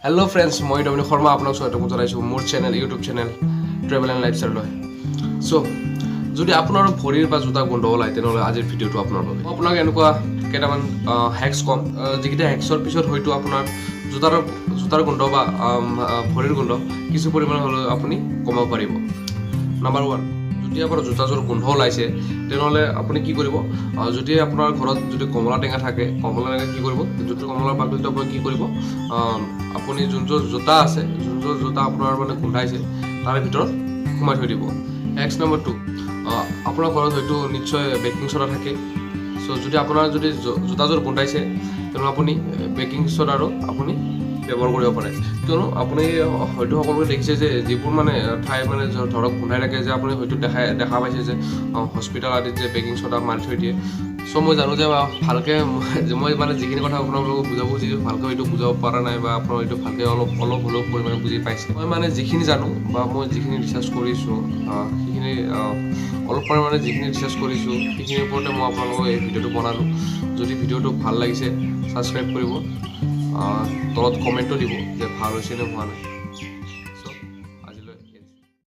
Hello friends मैं डमिनी शर्मा आपनक स्वागत जनाइছো मोर channel YouTube channel travel and lifestyle so যদি আপোনাৰ ভৰিৰ বা জোতা গোন্ধ ওলাই তেনেহলে আজিৰ ভিডিওটো আপোনাৰ বাবে আপোনাক এনেকুৱা কেইটামান হ্যাক্স কম যিকিটা হ্যাক্সৰ পিছত হয়তো আপোনাৰ জোতাৰ গোন্ধ বা ভৰিৰ গোন্ধ কিছু পৰিমাণ হলে আপুনি কমাব পাৰিব। নাম্বাৰ 1 যদি আপোনাৰ জোতাজোৰ গোন্ধ ওলাইছে তেনেহলে আপুনি কি কৰিব যদি আপোনাৰ ঘৰত যদি কমলা টেঙা থাকে কমলা টেঙা কি কৰিব যদি কমলাৰ বাকলিটো আপুনি কি কৰিব আপুনি যোনজোৰ জোতা আছে যোনজোৰ জোতা আপোনাৰ মানে গোন্ধাইছে তাৰ ভিতৰত সোমাই থৈ দিব। হ্যাক্স নাম্বাৰ 2 আপোনাৰ ঘৰত হয়তো নিশ্চয় বেকিং সোডা থাকে। সো যদি আপোনাৰ যদি জোতাজোৰ গোন্ধাইছে তেনে আপুনি বেকিং সোডাৰো আপুনি ব্যৱহাৰ কৰিব পাৰে। কিয়নো আপুনি হয়তো সকলোৱে দেখিছে যে যিবোৰ মানে ঠাই মানে ধৰক গোন্ধাই থাকে যে আপুনি হয়তো দেখা পাইছে যে হস্পিটেল আদিত যে বেকিং সোডা মাৰি থৈ দিয়ে। সো মই জানো যে ভালকে মই মানে যিখিনি কথা আপোনালোকক বুজাব খুজিছোঁ ভালকে হয়তো বুজাব পৰা নাই বা আপোনাৰ হয়তো ভালকে অলপ হ'লেও পৰিমাণে বুজি পাইছে। মই মানে যিখিনি জানো বা মই যিখিনি ৰিচাৰ্চ কৰিছোঁ সেইখিনি অলপ পৰিমাণে যিখিনি ৰিচাৰ্চ কৰিছোঁ সেইখিনিৰ ওপৰতে মই আপোনালোকক এই ভিডিঅ'টো বনালোঁ। যদি ভিডিঅ'টো ভাল লাগিছে ছাবস্ক্ৰাইব কৰিব, তলত কমেণ্টো দিব যে ভাল হৈছে নে হোৱা নাই।